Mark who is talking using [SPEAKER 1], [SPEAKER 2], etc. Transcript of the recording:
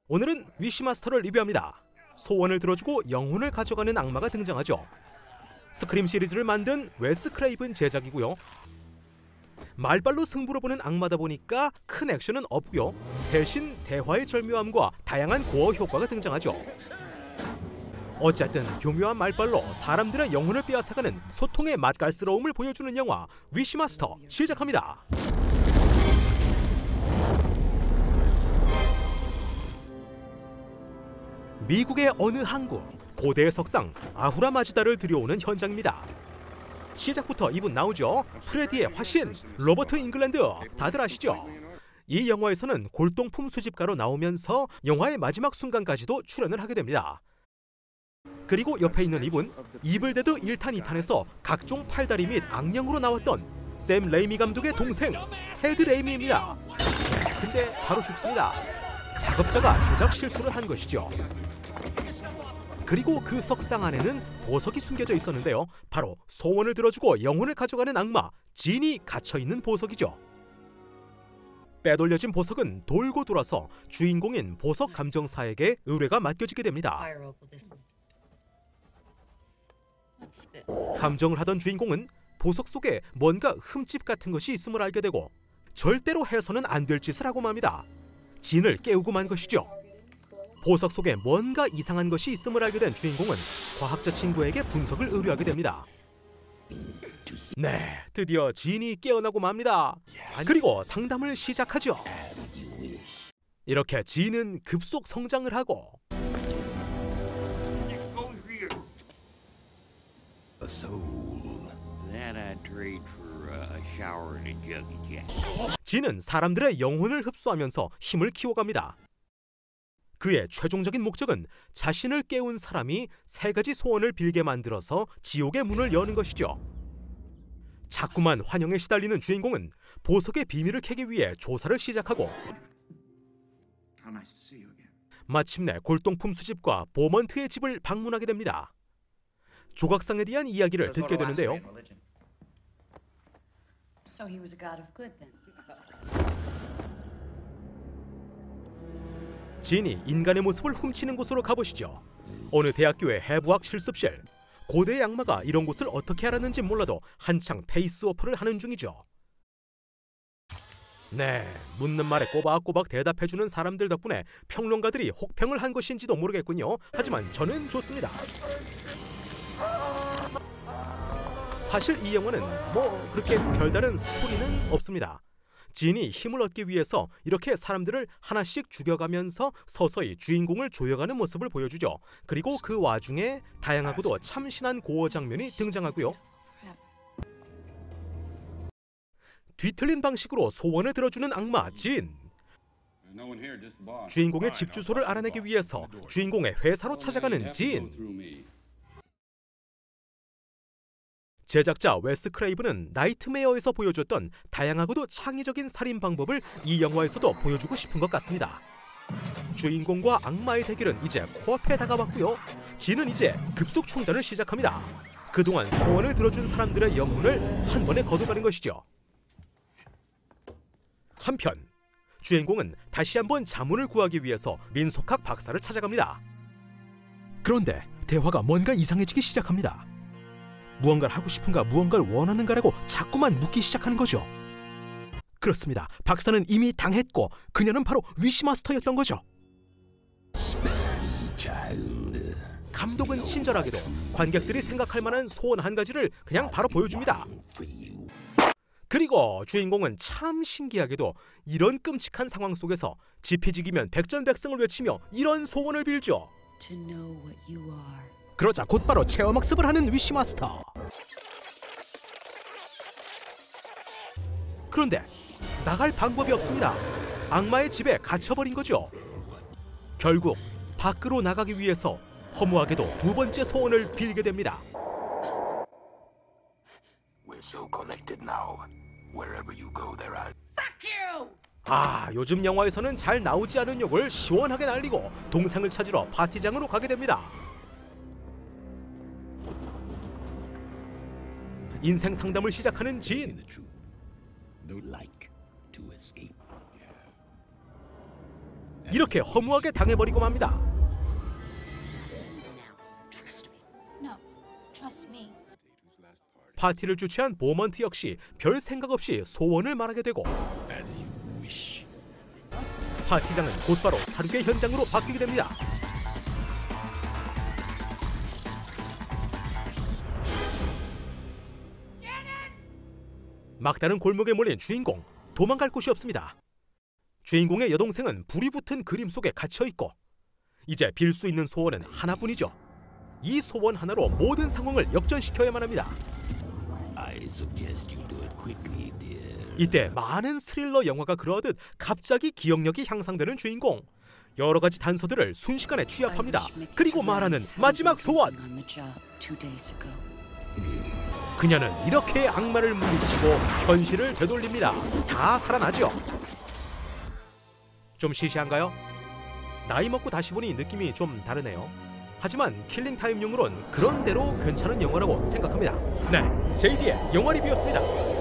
[SPEAKER 1] 오늘은 위시마스터를 리뷰합니다. 소원을 들어주고 영혼을 가져가는 악마가 등장하죠. 스크림 시리즈를 만든 웨스 크레이븐 제작이고요. 말발로 승부를 보는 악마다 보니까 큰 액션은 없고요. 대신 대화의 절묘함과 다양한 고어 효과가 등장하죠. 어쨌든 교묘한 말발로 사람들의 영혼을 빼앗아가는 소통의 맛깔스러움을 보여주는 영화 위시마스터 시작합니다. 미국의 어느 항구, 고대의 석상 아후라 마즈다를 들여오는 현장입니다. 시작부터 이분 나오죠. 프레디의 화신, 로버트 잉글랜드 다들 아시죠? 이 영화에서는 골동품 수집가로 나오면서 영화의 마지막 순간까지도 출연을 하게 됩니다. 그리고 옆에 있는 이분, 이블데드 1탄 2탄에서 각종 팔다리 및 악령으로 나왔던 샘 레이미 감독의 동생 테드 레이미입니다. 근데 바로 죽습니다. 작업자가 조작 실수를 한 것이죠. 그리고 그 석상 안에는 보석이 숨겨져 있었는데요. 바로 소원을 들어주고 영혼을 가져가는 악마 진이 갇혀있는 보석이죠. 빼돌려진 보석은 돌고 돌아서 주인공인 보석 감정사에게 의뢰가 맡겨지게 됩니다. 감정을 하던 주인공은 보석 속에 뭔가 흠집 같은 것이 있음을 알게 되고 절대로 해서는 안 될 짓을 하고 맙니다. 진을 깨우고 만 것이죠. 보석 속에 뭔가 이상한 것이 있음을 알게 된 주인공은 과학자 친구에게 분석을 의뢰하게 됩니다. 네, 드디어 진이 깨어나고 맙니다. 그리고 상담을 시작하죠. 이렇게 진은 급속 성장을 하고 진은 사람들의 영혼을 흡수하면서 힘을 키워갑니다. 그의 최종적인 목적은 자신을 깨운 사람이 3가지 소원을 빌게 만들어서 지옥의 문을 여는 것이죠. 자꾸만 환영에 시달리는 주인공은 보석의 비밀을 캐기 위해 조사를 시작하고 마침내 골동품 수집가 보먼트의 집을 방문하게 됩니다. 조각상에 대한 이야기를 듣게 되는데요. 진이 인간의 모습을 훔치는 곳으로 가보시죠. 어느 대학교의 해부학 실습실. 고대의 악마가 이런 곳을 어떻게 알았는지 몰라도 한창 페이스오프를 하는 중이죠. 네, 묻는 말에 꼬박꼬박 대답해주는 사람들 덕분에 평론가들이 혹평을 한 것인지도 모르겠군요. 하지만 저는 좋습니다. 사실 이 영화는 뭐 그렇게 별다른 스토리는 없습니다. 진이 힘을 얻기 위해서 이렇게 사람들을 하나씩 죽여가면서 서서히 주인공을 조여가는 모습을 보여주죠. 그리고 그 와중에 다양하고도 참신한 고어 장면이 등장하고요. 뒤틀린 방식으로 소원을 들어주는 악마 진. 주인공의 집 주소를 알아내기 위해서 주인공의 회사로 찾아가는 진. 제작자 웨스 크레이븐은 나이트메어에서 보여줬던 다양하고도 창의적인 살인 방법을 이 영화에서도 보여주고 싶은 것 같습니다. 주인공과 악마의 대결은 이제 코앞에 다가왔고요. 진은 이제 급속 충전을 시작합니다. 그동안 소원을 들어준 사람들의 영혼을 한 번에 거둬가는 것이죠. 한편 주인공은 다시 한번 자문을 구하기 위해서 민속학 박사를 찾아갑니다. 그런데 대화가 뭔가 이상해지기 시작합니다. 무언가를 하고 싶은가, 무언가를 원하는가라고 자꾸만 묻기 시작하는 거죠. 그렇습니다. 박사는 이미 당했고 그녀는 바로 위시마스터였던 거죠. 감독은 친절하게도 관객들이 생각할 만한 소원 한 가지를 그냥 바로 보여줍니다. 그리고 주인공은 참 신기하게도 이런 끔찍한 상황 속에서 지피지기면 백전백승을 외치며 이런 소원을 빌죠. 그러자 곧바로 체험학습을 하는 위시마스터. 그런데 나갈 방법이 없습니다. 악마의 집에 갇혀버린 거죠. 결국 밖으로 나가기 위해서 허무하게도 2번째 소원을 빌게 됩니다. 요즘 영화에서는 잘 나오지 않은 욕을 시원하게 날리고 동생을 찾으러 파티장으로 가게 됩니다. 인생 상담을 시작하는 진. 이렇게 허무하게 당해버리고 맙니다. 파티를 주최한 보먼트 역시 별 생각 없이 소원을 말하게 되고 파티장은 곧바로 사륙의 현장으로 바뀌게 됩니다. 막다른 골목에 몰린 주인공, 도망갈 곳이 없습니다. 주인공의 여동생은 불이 붙은 그림 속에 갇혀있고 이제 빌 수 있는 소원은 하나뿐이죠. 이 소원 하나로 모든 상황을 역전시켜야만 합니다. 이때 많은 스릴러 영화가 그러하듯 갑자기 기억력이 향상되는 주인공. 여러 가지 단서들을 순식간에 취합합니다. 그리고 말하는 마지막 소원. 그녀는 이렇게 악마를 물리치고 현실을 되돌립니다. 다 살아나죠. 좀 시시한가요? 나이 먹고 다시 보니 느낌이 좀 다르네요. 하지만 킬링타임용으론 그런대로 괜찮은 영화라고 생각합니다. 네, JD의 영화 리뷰였습니다.